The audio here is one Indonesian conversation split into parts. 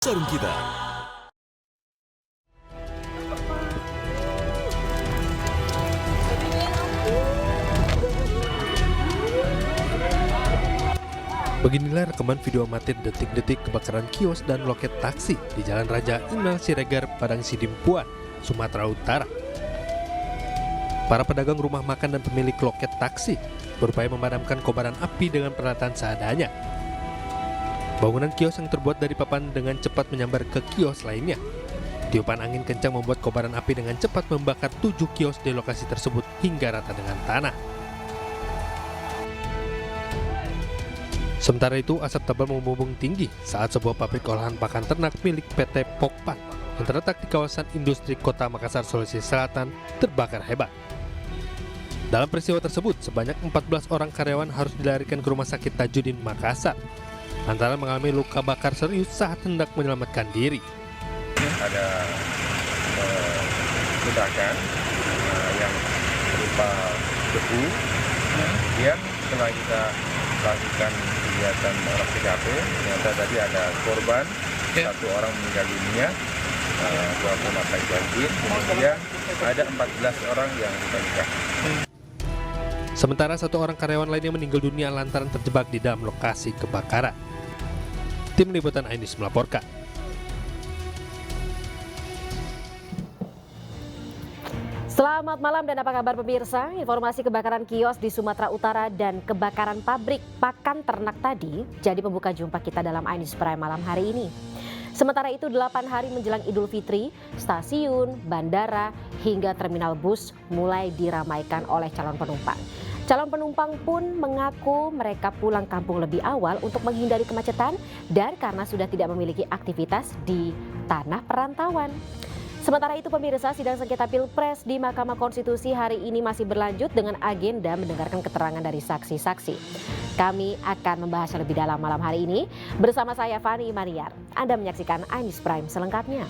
Sarung kita. Beginilah rekaman video amatir detik-detik kebakaran kios dan loket taksi di Jalan Raja Inal Siregar, Padang Sidimpuan, Sumatera Utara. Para pedagang rumah makan dan pemilik loket taksi berupaya memadamkan kobaran api dengan peralatan seadanya. Bangunan kios yang terbuat dari papan dengan cepat menyambar ke kios lainnya. Tiupan angin kencang membuat kobaran api dengan cepat membakar 7 kios di lokasi tersebut hingga rata dengan tanah. Sementara itu, asap tebal membumbung tinggi saat sebuah pabrik olahan pakan ternak milik PT Pokpan yang terletak di kawasan industri Kota Makassar, Sulawesi Selatan terbakar hebat. Dalam peristiwa tersebut, sebanyak 14 orang karyawan harus dilarikan ke Rumah Sakit Tajudin Makassar lantaran mengalami luka bakar serius saat hendak menyelamatkan diri. Ada ledakan yang berupa debu. Kemudian setelah kita lakukan kegiatan olah TKP, ternyata tadi ada korban, satu orang meninggal dunia, 2 memakai jangkit, kemudian ada 14 orang yang luka. Sementara 1 orang karyawan lainnya meninggal dunia lantaran terjebak di dalam lokasi kebakaran. Tim Liputan Ainis melaporkan. Selamat malam dan apa kabar pemirsa? Informasi kebakaran kios di Sumatera Utara dan kebakaran pabrik pakan ternak tadi jadi pembuka jumpa kita dalam Ainis Prime malam hari ini. Sementara itu 8 hari menjelang Idul Fitri, stasiun, bandara, hingga terminal bus mulai diramaikan oleh calon penumpang. Calon penumpang pun mengaku mereka pulang kampung lebih awal untuk menghindari kemacetan dan karena sudah tidak memiliki aktivitas di tanah perantauan. Sementara itu pemirsa, sidang sengketa Pilpres di Mahkamah Konstitusi hari ini masih berlanjut dengan agenda mendengarkan keterangan dari saksi-saksi. Kami akan membahasnya lebih dalam malam hari ini bersama saya Fani Imaniar. Anda menyaksikan Ainis Prime selengkapnya.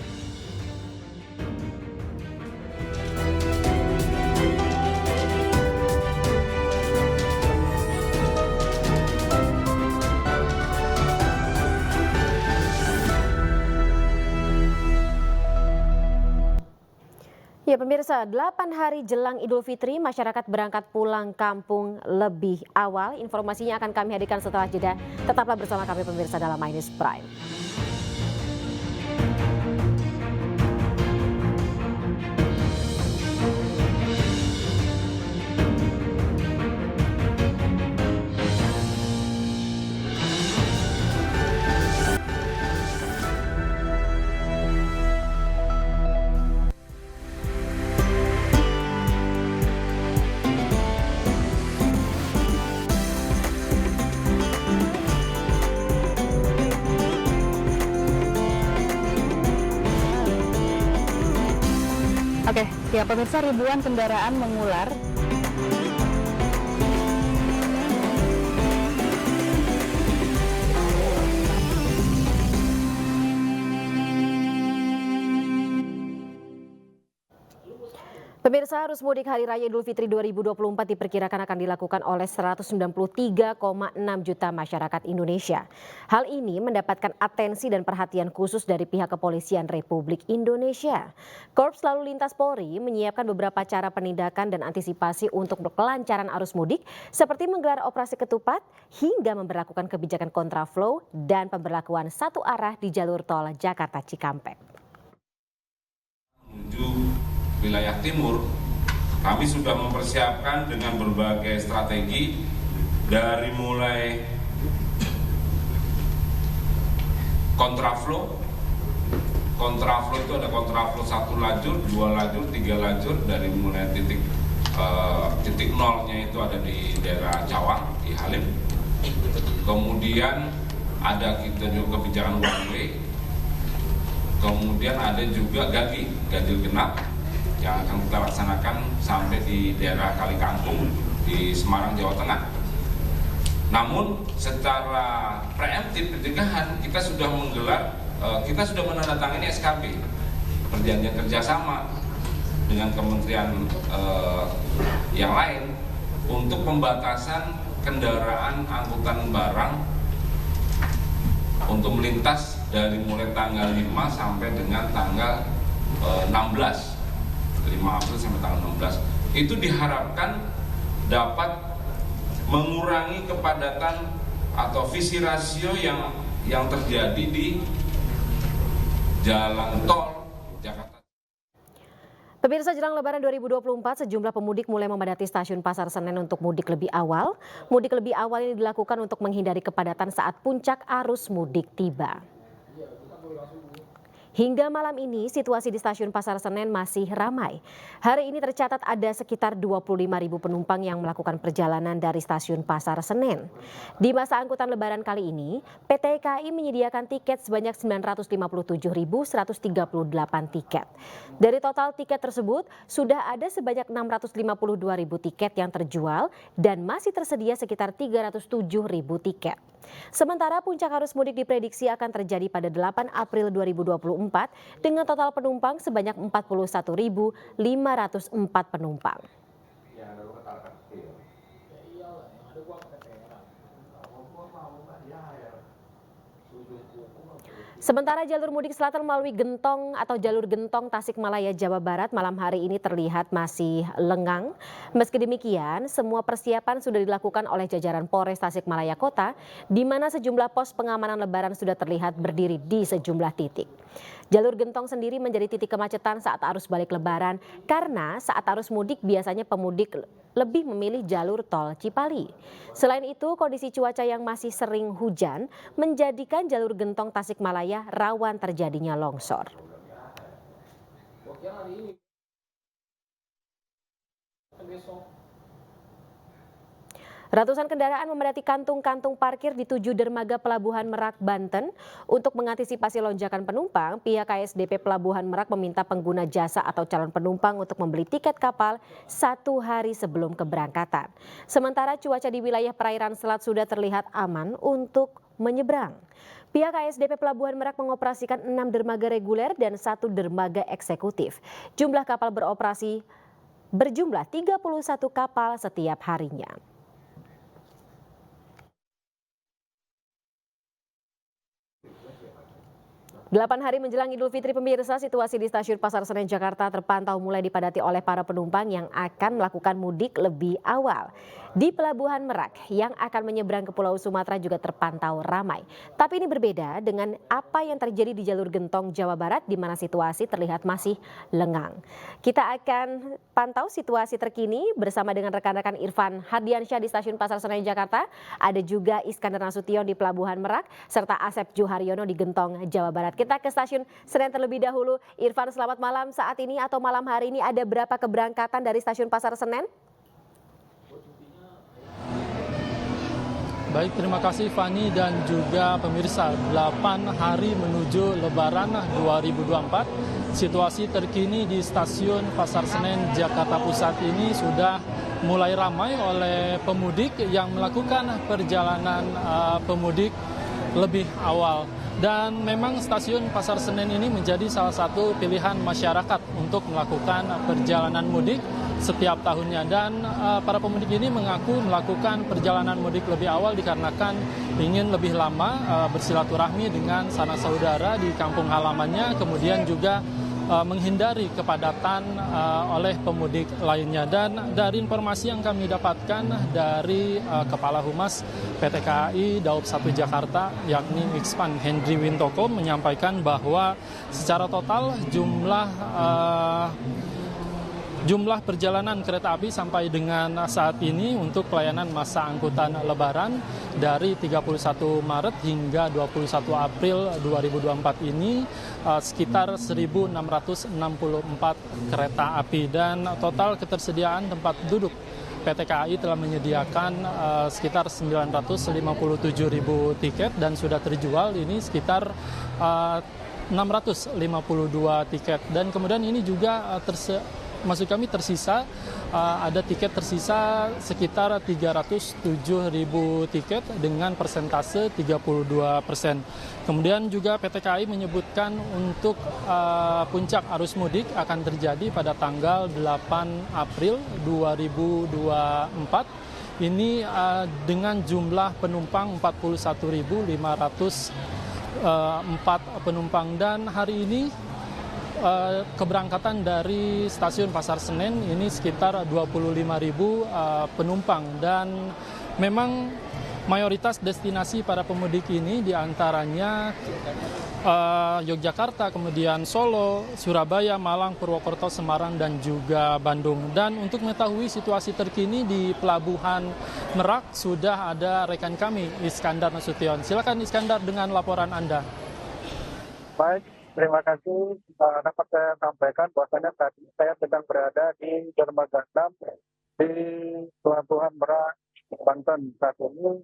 Ya pemirsa, 8 hari jelang Idul Fitri, masyarakat berangkat pulang kampung lebih awal. Informasinya akan kami hadirkan setelah jeda. Tetaplah bersama kami pemirsa dalam Ainis Prime. Oke, ya pemirsa, ribuan kendaraan mengular Pemirsa, arus mudik Hari Raya Idul Fitri 2024 diperkirakan akan dilakukan oleh 193,6 juta masyarakat Indonesia. Hal ini mendapatkan atensi dan perhatian khusus dari pihak Kepolisian Republik Indonesia. Korps Lalu Lintas Polri menyiapkan beberapa cara penindakan dan antisipasi untuk kelancaran arus mudik seperti menggelar operasi ketupat hingga memberlakukan kebijakan kontraflow dan pemberlakuan satu arah di jalur tol Jakarta Cikampek. Wilayah timur, kami sudah mempersiapkan dengan berbagai strategi dari mulai kontraflow. Kontraflow itu ada kontraflow 1 lajur, 2 lajur, 3 lajur dari mulai titik nolnya itu ada di daerah Cawang, di Halim. Kemudian ada kita juga kebijakan one way. Kemudian ada juga ganjil genap yang akan kita laksanakan sampai di daerah Kalikangkung di Semarang, Jawa Tengah. Namun secara preemptif pencegahan kita sudah menandatangani SKB, perjanjian kerjasama dengan kementerian yang lain untuk pembatasan kendaraan angkutan barang untuk melintas dari mulai tanggal 5 sampai dengan tanggal 16, 5 April sampai tanggal 16. Itu diharapkan dapat mengurangi kepadatan atau visi rasio yang terjadi di jalan tol Jakarta. Pemirsa, jelang Lebaran 2024, sejumlah pemudik mulai memadati stasiun Pasar Senen untuk mudik lebih awal. Mudik lebih awal ini dilakukan untuk menghindari kepadatan saat puncak arus mudik tiba. Hingga malam ini, situasi di stasiun Pasar Senen masih ramai. Hari ini tercatat ada sekitar 25.000 penumpang yang melakukan perjalanan dari stasiun Pasar Senen. Di masa angkutan Lebaran kali ini, PT KAI menyediakan tiket sebanyak 957.138 tiket. Dari total tiket tersebut, sudah ada sebanyak 652.000 tiket yang terjual dan masih tersedia sekitar 307.000 tiket. Sementara puncak arus mudik diprediksi akan terjadi pada 8 April 2024 dengan total penumpang sebanyak 41.504 penumpang. Sementara jalur mudik selatan melalui Gentong atau jalur Gentong Tasikmalaya Jawa Barat malam hari ini terlihat masih lengang. Meski demikian, semua persiapan sudah dilakukan oleh jajaran Polres Tasikmalaya Kota, di mana sejumlah pos pengamanan Lebaran sudah terlihat berdiri di sejumlah titik. Jalur Gentong sendiri menjadi titik kemacetan saat arus balik Lebaran karena saat arus mudik biasanya pemudik lebih memilih jalur tol Cipali. Selain itu, kondisi cuaca yang masih sering hujan menjadikan jalur Gentong Tasikmalaya rawan terjadinya longsor. Ratusan kendaraan memadati kantung-kantung parkir di 7 dermaga Pelabuhan Merak, Banten. Untuk mengantisipasi lonjakan penumpang, pihak KSDP Pelabuhan Merak meminta pengguna jasa atau calon penumpang untuk membeli tiket kapal 1 hari sebelum keberangkatan. Sementara cuaca di wilayah perairan selat sudah terlihat aman untuk menyeberang. Pihak KSDP Pelabuhan Merak mengoperasikan 6 dermaga reguler dan 1 dermaga eksekutif. Jumlah kapal beroperasi berjumlah 31 kapal setiap harinya. 8 hari menjelang Idul Fitri, pemirsa, situasi di stasiun Pasar Senen Jakarta terpantau mulai dipadati oleh para penumpang yang akan melakukan mudik lebih awal. Di Pelabuhan Merak yang akan menyeberang ke Pulau Sumatera juga terpantau ramai. Tapi ini berbeda dengan apa yang terjadi di jalur Gentong Jawa Barat di mana situasi terlihat masih lengang. Kita akan pantau situasi terkini bersama dengan rekan-rekan Irfan Hardiansyah di stasiun Pasar Senen Jakarta. Ada juga Iskandar Nasution di Pelabuhan Merak serta Asep Juharyono di Gentong Jawa Barat. Kita ke stasiun Senen terlebih dahulu. Irfan, selamat malam. Saat ini atau malam hari ini ada berapa keberangkatan dari stasiun Pasar Senen? Baik, terima kasih Fani dan juga pemirsa. 8 hari menuju Lebaran 2024. Situasi terkini di stasiun Pasar Senen Jakarta Pusat ini sudah mulai ramai oleh pemudik yang melakukan perjalanan pemudik lebih awal. Dan memang stasiun Pasar Senen ini menjadi salah satu pilihan masyarakat untuk melakukan perjalanan mudik setiap tahunnya. Dan para pemudik ini mengaku melakukan perjalanan mudik lebih awal dikarenakan ingin lebih lama bersilaturahmi dengan sanak saudara di kampung halamannya, kemudian juga menghindari kepadatan oleh pemudik lainnya. Dan dari informasi yang kami dapatkan dari Kepala Humas PT KAI Daob 1 Jakarta, yakni Ikspan Hendri Wintoko, menyampaikan bahwa secara total jumlah perjalanan kereta api sampai dengan saat ini untuk pelayanan masa angkutan Lebaran dari 31 Maret hingga 21 April 2024 ini sekitar 1.664 kereta api, dan total ketersediaan tempat duduk PT KAI telah menyediakan sekitar 957.000 tiket dan sudah terjual ini sekitar 652 tiket. Dan kemudian ini juga maksud kami tersisa, ada tiket tersisa sekitar 307.000 tiket dengan persentase 32%. Kemudian juga PT KAI menyebutkan untuk puncak arus mudik akan terjadi pada tanggal 8 April 2024. Ini dengan jumlah penumpang 41.500 4 penumpang, dan hari ini keberangkatan dari stasiun Pasar Senen ini sekitar 25.000 penumpang, dan memang mayoritas destinasi para pemudik ini diantaranya Yogyakarta, kemudian Solo, Surabaya, Malang, Purwokerto, Semarang, dan juga Bandung. Dan untuk mengetahui situasi terkini di Pelabuhan Merak sudah ada rekan kami, Iskandar Nasution. Silakan Iskandar dengan laporan Anda. Baik, terima kasih. Dapat saya sampaikan bahwasanya saat ini saya sedang berada di dermaga 6 di Pelabuhan Merak, Banten. Saat ini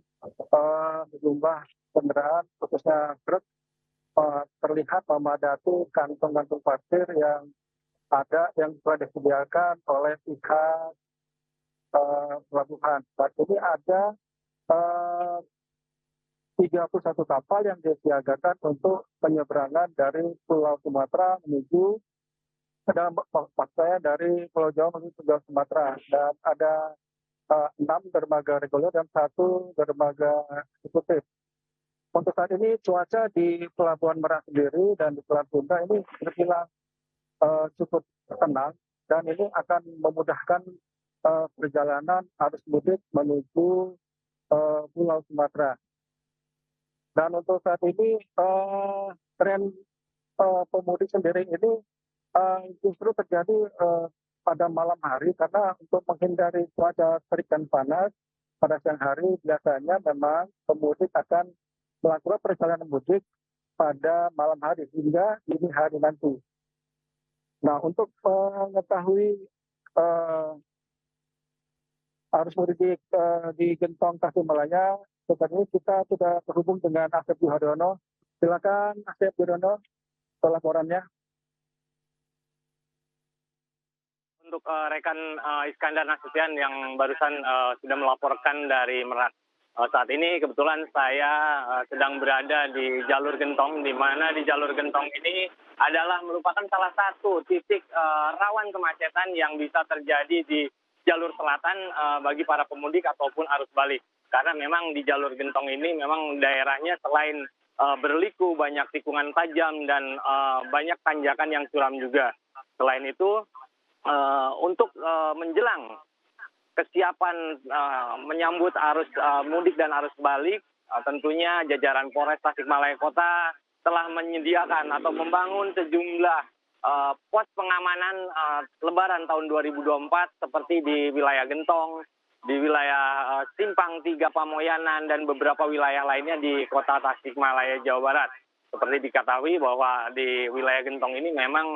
sejumlah kendaraan, khususnya truk, terlihat memadati kantong-kantong parkir yang ada yang telah disediakan oleh pihak pelabuhan. Saat ini ada 31 kapal yang disiagakan untuk penyeberangan dari Pulau Sumatera menuju maksudnya dari Pulau Jawa menuju Pulau Sumatera, dan ada 6 dermaga reguler dan 1 dermaga eksekutif. Untuk saat ini cuaca di Pelabuhan Merak sendiri dan di Selat Sunda ini terbilang cukup tenang, dan ini akan memudahkan perjalanan arus mudik menuju Pulau Sumatera. Dan untuk saat ini tren pemudik sendiri ini justru terjadi pada malam hari, karena untuk menghindari cuaca terik dan panas pada siang hari biasanya memang pemudik akan melakukan perjalanan mudik pada malam hari hingga dini hari nanti. Nah, untuk mengetahui arus mudik di Gentong Tasikmalaya, saat ini kita sudah terhubung dengan Asep Yuharyono. Silakan Asep Yuharyono, laporannya. Untuk rekan Iskandar Nasution yang barusan sudah melaporkan dari Merak. Saat ini kebetulan saya sedang berada di jalur Gentong, di mana di jalur Gentong ini adalah merupakan salah satu titik rawan kemacetan yang bisa terjadi di jalur selatan bagi para pemudik ataupun arus balik. Karena memang di jalur Gentong ini memang daerahnya selain berliku, banyak tikungan tajam, dan banyak tanjakan yang curam juga. Selain itu, untuk menjelang kesiapan menyambut arus mudik dan arus balik, tentunya jajaran Polres Tasikmalaya Kota telah menyediakan atau membangun sejumlah pos pengamanan Lebaran tahun 2024 seperti di wilayah Gentong, di wilayah Simpang 3 Pamoyanan, dan beberapa wilayah lainnya di Kota Tasikmalaya, Jawa Barat. Seperti diketahui bahwa di wilayah Gentong ini memang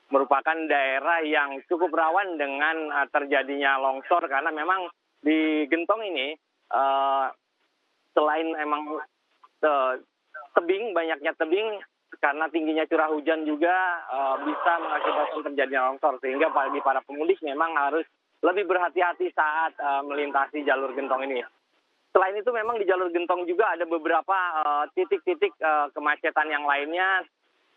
merupakan daerah yang cukup rawan dengan terjadinya longsor, karena memang di Gentong ini selain emang banyaknya tebing, karena tingginya curah hujan juga bisa mengakibatkan terjadinya longsor, sehingga bagi para pemudik memang harus lebih berhati-hati saat melintasi jalur Gentong ini. Selain itu memang di jalur Gentong juga ada beberapa titik-titik kemacetan yang lainnya.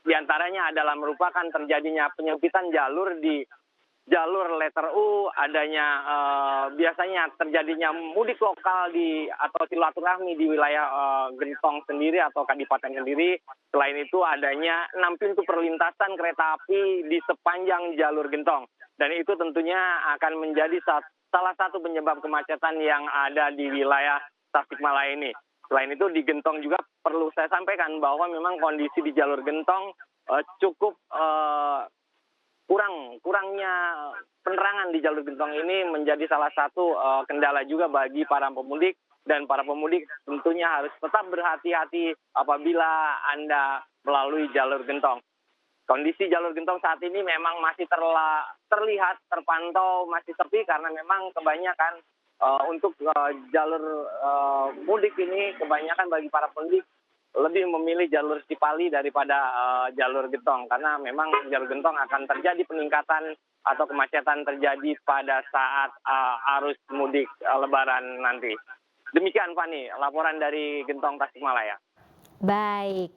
Di antaranya adalah merupakan terjadinya penyempitan jalur di jalur letter U, adanya biasanya terjadinya mudik lokal atau silaturahmi di wilayah Gentong sendiri atau Kadipaten sendiri. Selain itu adanya 6 pintu perlintasan kereta api di sepanjang jalur Gentong. Dan itu tentunya akan menjadi salah satu penyebab kemacetan yang ada di wilayah Tasikmalaya ini. Selain itu di Gentong juga perlu saya sampaikan bahwa memang kondisi di jalur Gentong cukup kurangnya penerangan di jalur Gentong ini menjadi salah satu kendala juga bagi para pemudik, dan para pemudik tentunya harus tetap berhati-hati apabila Anda melalui jalur Gentong. Kondisi jalur Gentong saat ini memang masih terlihat terpantau masih sepi, karena memang kebanyakan untuk jalur mudik ini kebanyakan bagi para pemudik lebih memilih jalur Cipali daripada jalur Gentong, karena memang jalur Gentong akan terjadi peningkatan atau kemacetan terjadi pada saat arus mudik Lebaran nanti. Demikian Fani, laporan dari Gentong Tasikmalaya. Baik,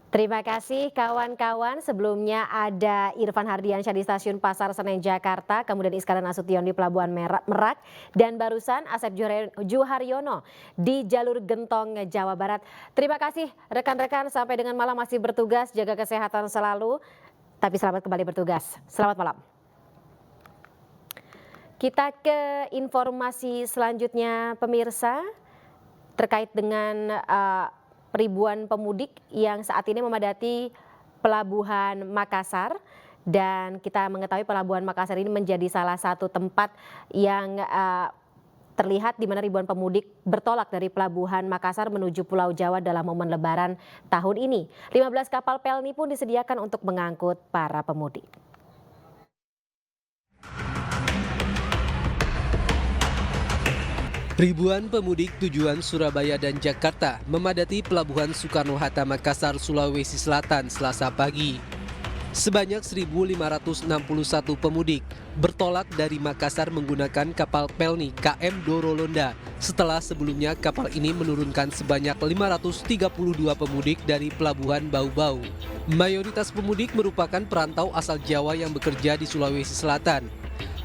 Terima kasih kawan-kawan. Sebelumnya ada Irfan Hardiansyah di Stasiun Pasar Senen Jakarta, kemudian Iskandar Nasution di Pelabuhan Merak, dan barusan Asep Juharyono di Jalur Gentong, Jawa Barat. Terima kasih rekan-rekan, sampai dengan malam masih bertugas, jaga kesehatan selalu, tapi selamat kembali bertugas. Selamat malam. Kita ke informasi selanjutnya pemirsa, terkait dengan ribuan pemudik yang saat ini memadati Pelabuhan Makassar, dan kita mengetahui Pelabuhan Makassar ini menjadi salah satu tempat yang terlihat di mana ribuan pemudik bertolak dari Pelabuhan Makassar menuju Pulau Jawa dalam momen Lebaran tahun ini. 15 kapal pelni pun disediakan untuk mengangkut para pemudik. Ribuan pemudik tujuan Surabaya dan Jakarta memadati Pelabuhan Soekarno-Hatta Makassar, Sulawesi Selatan Selasa pagi. Sebanyak 1.561 pemudik bertolak dari Makassar menggunakan kapal pelni KM Dorolonda setelah sebelumnya kapal ini menurunkan sebanyak 532 pemudik dari Pelabuhan Bau-Bau. Mayoritas pemudik merupakan perantau asal Jawa yang bekerja di Sulawesi Selatan.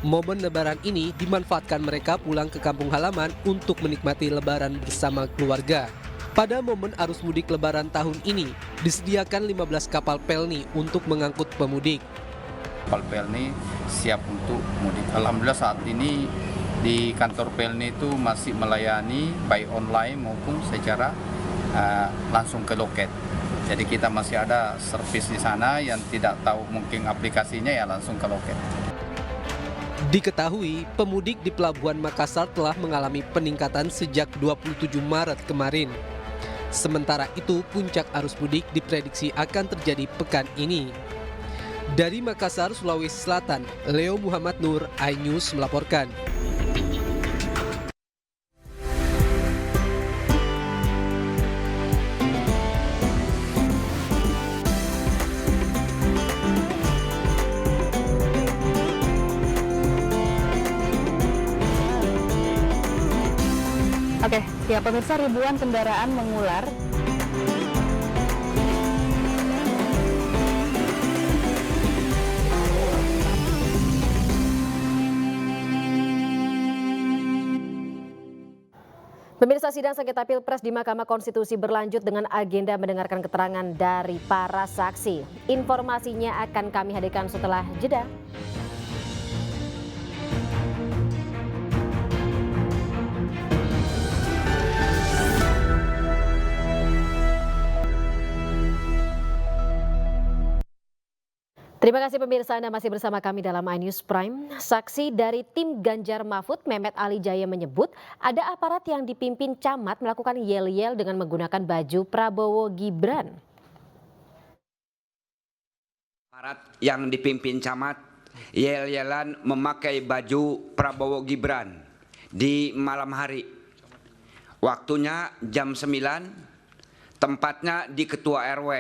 Momen Lebaran ini dimanfaatkan mereka pulang ke kampung halaman untuk menikmati Lebaran bersama keluarga. Pada momen arus mudik Lebaran tahun ini, disediakan 15 kapal pelni untuk mengangkut pemudik. Kapal pelni siap untuk mudik. Alhamdulillah saat ini di kantor pelni itu masih melayani baik online maupun secara langsung ke loket. Jadi kita masih ada servis di sana, yang tidak tahu mungkin aplikasinya ya langsung ke loket. Diketahui, pemudik di Pelabuhan Makassar telah mengalami peningkatan sejak 27 Maret kemarin. Sementara itu, puncak arus mudik diprediksi akan terjadi pekan ini. Dari Makassar, Sulawesi Selatan, Leo Muhammad Nur, iNews melaporkan. Oke, ya pemirsa, ribuan kendaraan mengular Pemirsa, sidang sengketa Pilpres di Mahkamah Konstitusi berlanjut dengan agenda mendengarkan keterangan dari para saksi. Informasinya akan kami hadirkan setelah jeda. Terima kasih pemirsa, Anda masih bersama kami dalam iNews Prime. Saksi dari tim Ganjar Mahfud, Mehmet Ali Jaya menyebut ada aparat yang dipimpin camat melakukan yel-yel dengan menggunakan baju Prabowo Gibran. Aparat yang dipimpin camat yel-yelan memakai baju Prabowo Gibran di malam hari. Waktunya jam 9, tempatnya di Ketua RW.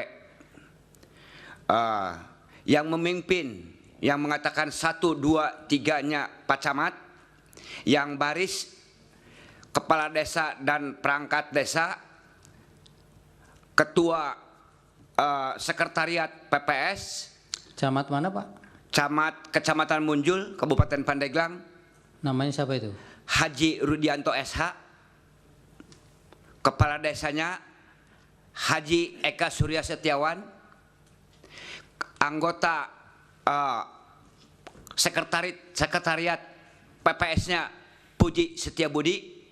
Yang memimpin, yang mengatakan 1, 2, 3-nya Pak Camat, yang baris Kepala Desa dan Perangkat Desa, Ketua Sekretariat PPS. Camat mana Pak? Camat Kecamatan Munjul, Kabupaten Pandeglang. Namanya siapa itu? Haji Rudianto SH. Kepala Desanya Haji Eka Surya Setiawan. Anggota sekretariat PPS-nya Puji Setiabudi,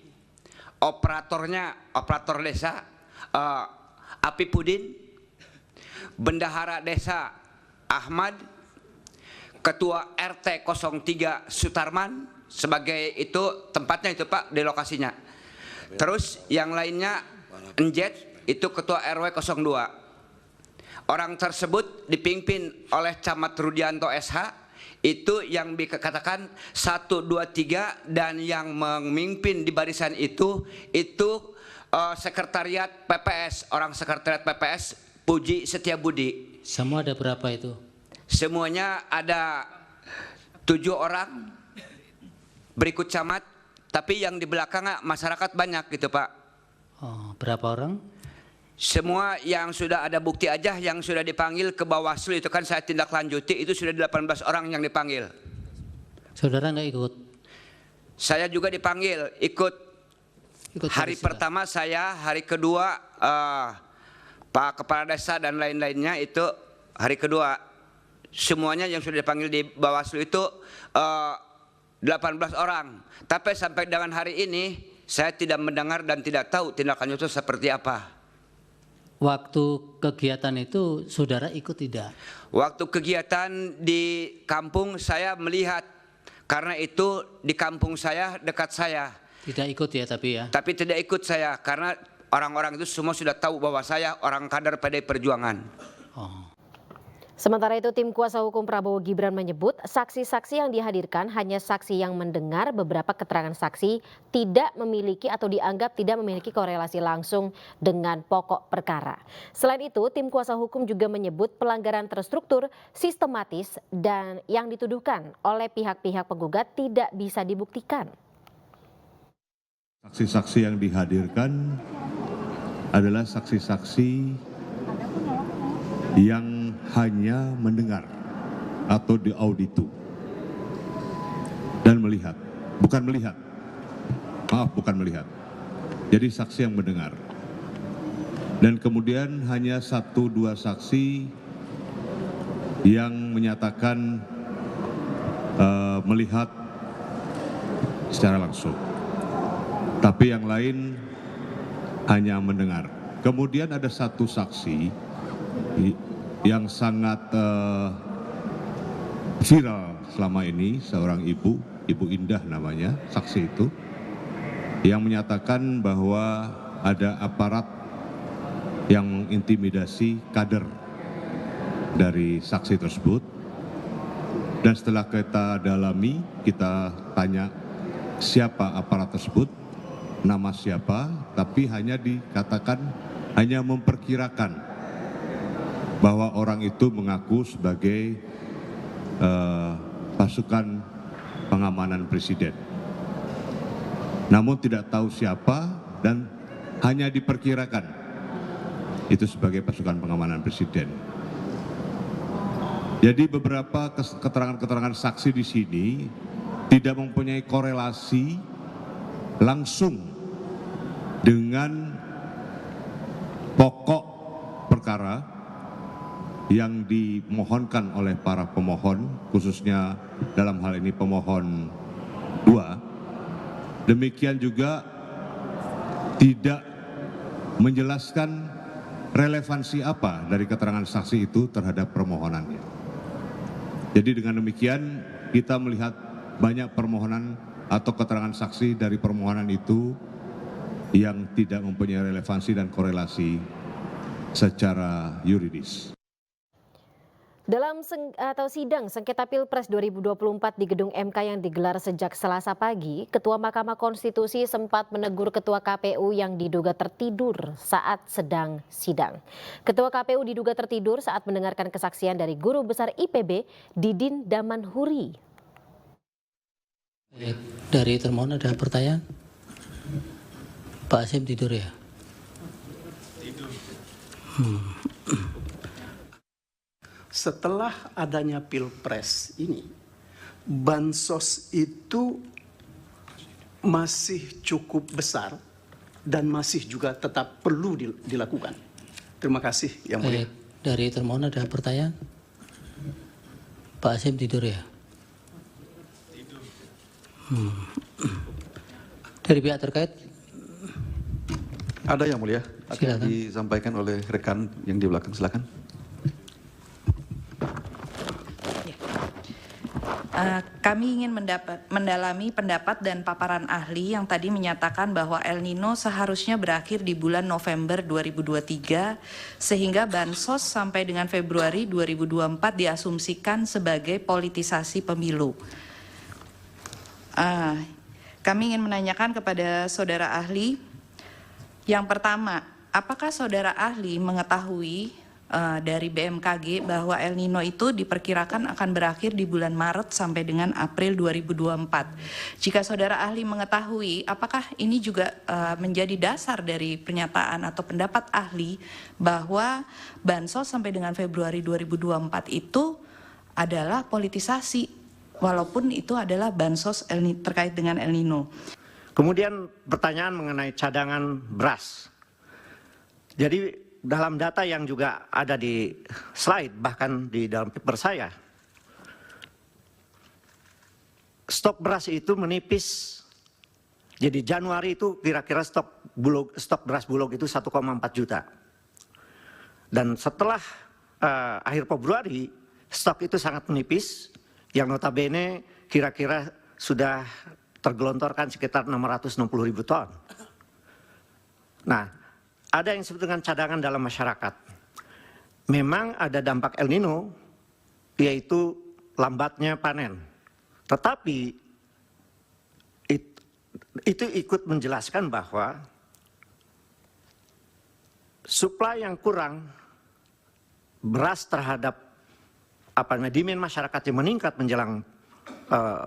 operator desa Api Pudin, bendahara desa Ahmad, ketua RT 03 Sutarman, sebagai itu tempatnya itu Pak, di lokasinya. Terus yang lainnya Enjet, itu ketua RW 02. Orang tersebut dipimpin oleh Camat Rudianto SH, itu yang dikatakan 1, 2, 3, dan yang memimpin di barisan itu sekretariat PPS, orang sekretariat PPS Puji Setiabudi. Semua ada berapa itu? Semuanya ada 7 orang berikut camat, tapi yang di belakang masyarakat banyak gitu Pak. Oh, berapa orang? Semua yang sudah ada bukti aja yang sudah dipanggil ke Bawaslu itu kan saya tindak lanjuti, itu sudah 18 orang yang dipanggil. Saudara nggak ikut? Saya juga dipanggil, ikut hari pertama saya, hari kedua Pak Kepala Desa dan lain-lainnya itu hari kedua. Semuanya yang sudah dipanggil di Bawaslu itu 18 orang. Tapi sampai dengan hari ini saya tidak mendengar dan tidak tahu tindakannya itu seperti apa. Waktu kegiatan itu saudara ikut tidak? Waktu kegiatan di kampung saya melihat, karena itu di kampung saya, dekat saya. Tidak ikut ya tapi ya? Tapi tidak ikut saya karena orang-orang itu semua sudah tahu bahwa saya orang kader PDI Perjuangan. Oh. Sementara itu tim kuasa hukum Prabowo Gibran menyebut saksi-saksi yang dihadirkan hanya saksi yang mendengar beberapa keterangan saksi, tidak memiliki atau dianggap tidak memiliki korelasi langsung dengan pokok perkara. Selain itu tim kuasa hukum juga menyebut pelanggaran terstruktur, sistematis dan yang dituduhkan oleh pihak-pihak penggugat tidak bisa dibuktikan. Saksi-saksi yang dihadirkan adalah saksi-saksi yang hanya mendengar atau diauditu dan melihat, bukan melihat. Jadi saksi yang mendengar. Dan kemudian hanya 1-2 saksi yang menyatakan melihat secara langsung. Tapi yang lain hanya mendengar. Kemudian ada 1 saksi yang sangat viral selama ini, seorang ibu Indah namanya, saksi itu, yang menyatakan bahwa ada aparat yang mengintimidasi kader dari saksi tersebut. Dan setelah kita dalami, kita tanya siapa aparat tersebut, nama siapa, tapi hanya dikatakan, hanya memperkirakan bahwa orang itu mengaku sebagai pasukan pengamanan presiden. Namun tidak tahu siapa dan hanya diperkirakan itu sebagai pasukan pengamanan presiden. Jadi beberapa keterangan-keterangan saksi di sini tidak mempunyai korelasi langsung dengan pokok perkara yang dimohonkan oleh para pemohon, khususnya dalam hal ini pemohon 2. Demikian juga tidak menjelaskan relevansi apa dari keterangan saksi itu terhadap permohonannya. Jadi dengan demikian kita melihat banyak permohonan atau keterangan saksi dari permohonan itu yang tidak mempunyai relevansi dan korelasi secara yuridis. Dalam sidang sengketa Pilpres 2024 di gedung MK yang digelar sejak Selasa pagi, Ketua Mahkamah Konstitusi sempat menegur Ketua KPU yang diduga tertidur saat sedang sidang. Ketua KPU diduga tertidur saat mendengarkan kesaksian dari Guru Besar IPB, Didin Damanhuri. Dari termohon ada pertanyaan? Pak Hasim tidur ya? Tidur. Setelah adanya Pilpres ini, bansos itu masih cukup besar dan masih juga tetap perlu dilakukan. Terima kasih Yang Mulia. Dari termohon ada pertanyaan? Pak Hasim tidur ya? Tidur. Dari pihak terkait? Ada Yang Mulia, akan disampaikan oleh rekan yang di belakang, silakan. Kami ingin mendalami pendapat dan paparan ahli yang tadi menyatakan bahwa El Nino seharusnya berakhir di bulan November 2023 sehingga bansos sampai dengan Februari 2024 diasumsikan sebagai politisasi pemilu. Kami ingin menanyakan kepada saudara ahli, yang pertama, apakah saudara ahli mengetahui dari BMKG bahwa El Nino itu diperkirakan akan berakhir di bulan Maret sampai dengan April 2024. Jika saudara ahli mengetahui, apakah ini juga menjadi dasar dari pernyataan atau pendapat ahli bahwa bansos sampai dengan Februari 2024 itu adalah politisasi, walaupun itu adalah bansos terkait dengan El Nino. Kemudian pertanyaan mengenai cadangan beras. Jadi dalam data yang juga ada di slide, bahkan di dalam paper saya, stok beras itu menipis. Jadi Januari itu kira-kira stok beras Bulog itu 1,4 juta. Dan setelah akhir Februari, stok itu sangat menipis, yang notabene kira-kira sudah tergelontorkan sekitar 660.000 ton. Nah, ada yang disebut dengan cadangan dalam masyarakat. Memang ada dampak El Nino, yaitu lambatnya panen. Tetapi itu ikut menjelaskan bahwa suplai yang kurang beras terhadap demand masyarakat yang meningkat menjelang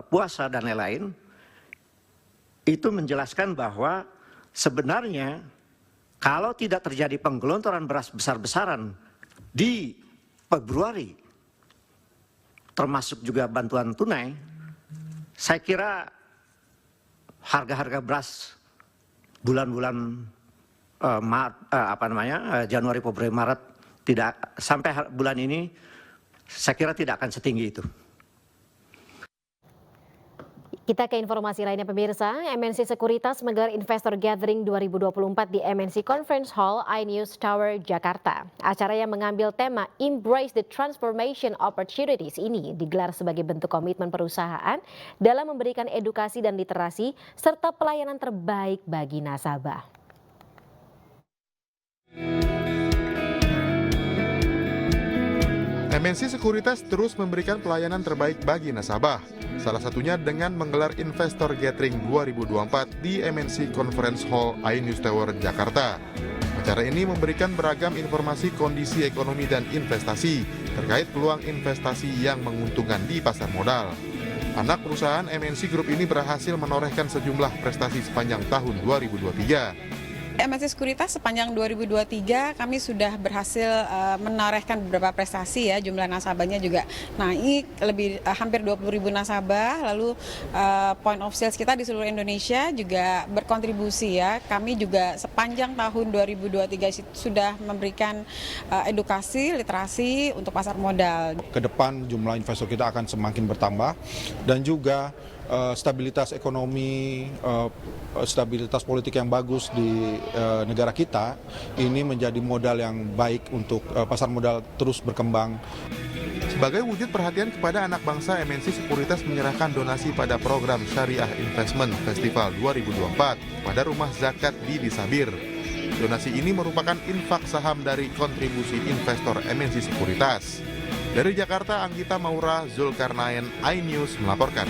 puasa dan lain-lain, itu menjelaskan bahwa sebenarnya kalau tidak terjadi penggelontoran beras besar-besaran di Februari, termasuk juga bantuan tunai, saya kira harga-harga beras bulan-bulan Januari, Februari, Maret tidak sampai bulan ini, saya kira tidak akan setinggi itu. Kita ke informasi lainnya pemirsa, MNC Sekuritas menggelar Investor Gathering 2024 di MNC Conference Hall iNews Tower, Jakarta. Acara yang mengambil tema Embrace the Transformation Opportunities ini digelar sebagai bentuk komitmen perusahaan dalam memberikan edukasi dan literasi serta pelayanan terbaik bagi nasabah. MNC Sekuritas terus memberikan pelayanan terbaik bagi nasabah. Salah satunya dengan menggelar Investor Gathering 2024 di MNC Conference Hall iNews Tower, Jakarta. Acara ini memberikan beragam informasi kondisi ekonomi dan investasi terkait peluang investasi yang menguntungkan di pasar modal. Anak perusahaan MNC Group ini berhasil menorehkan sejumlah prestasi sepanjang tahun 2023. MNC Sekuritas sepanjang 2023 kami sudah berhasil menorehkan beberapa prestasi ya, jumlah nasabahnya juga naik lebih hampir 20.000 nasabah, lalu point of sales kita di seluruh Indonesia juga berkontribusi ya. Kami juga sepanjang tahun 2023 sudah memberikan edukasi, literasi untuk pasar modal. Ke depan jumlah investor kita akan semakin bertambah dan juga stabilitas ekonomi, stabilitas politik yang bagus di negara kita ini menjadi modal yang baik untuk pasar modal terus berkembang. Sebagai wujud perhatian kepada anak bangsa, MNC Sekuritas menyerahkan donasi pada program Syariah Investment Festival 2024 pada Rumah Zakat di Disabir. Donasi ini merupakan infak saham dari kontribusi investor MNC Sekuritas. Dari Jakarta, Anggita Maura, Zulkarnain, iNews melaporkan.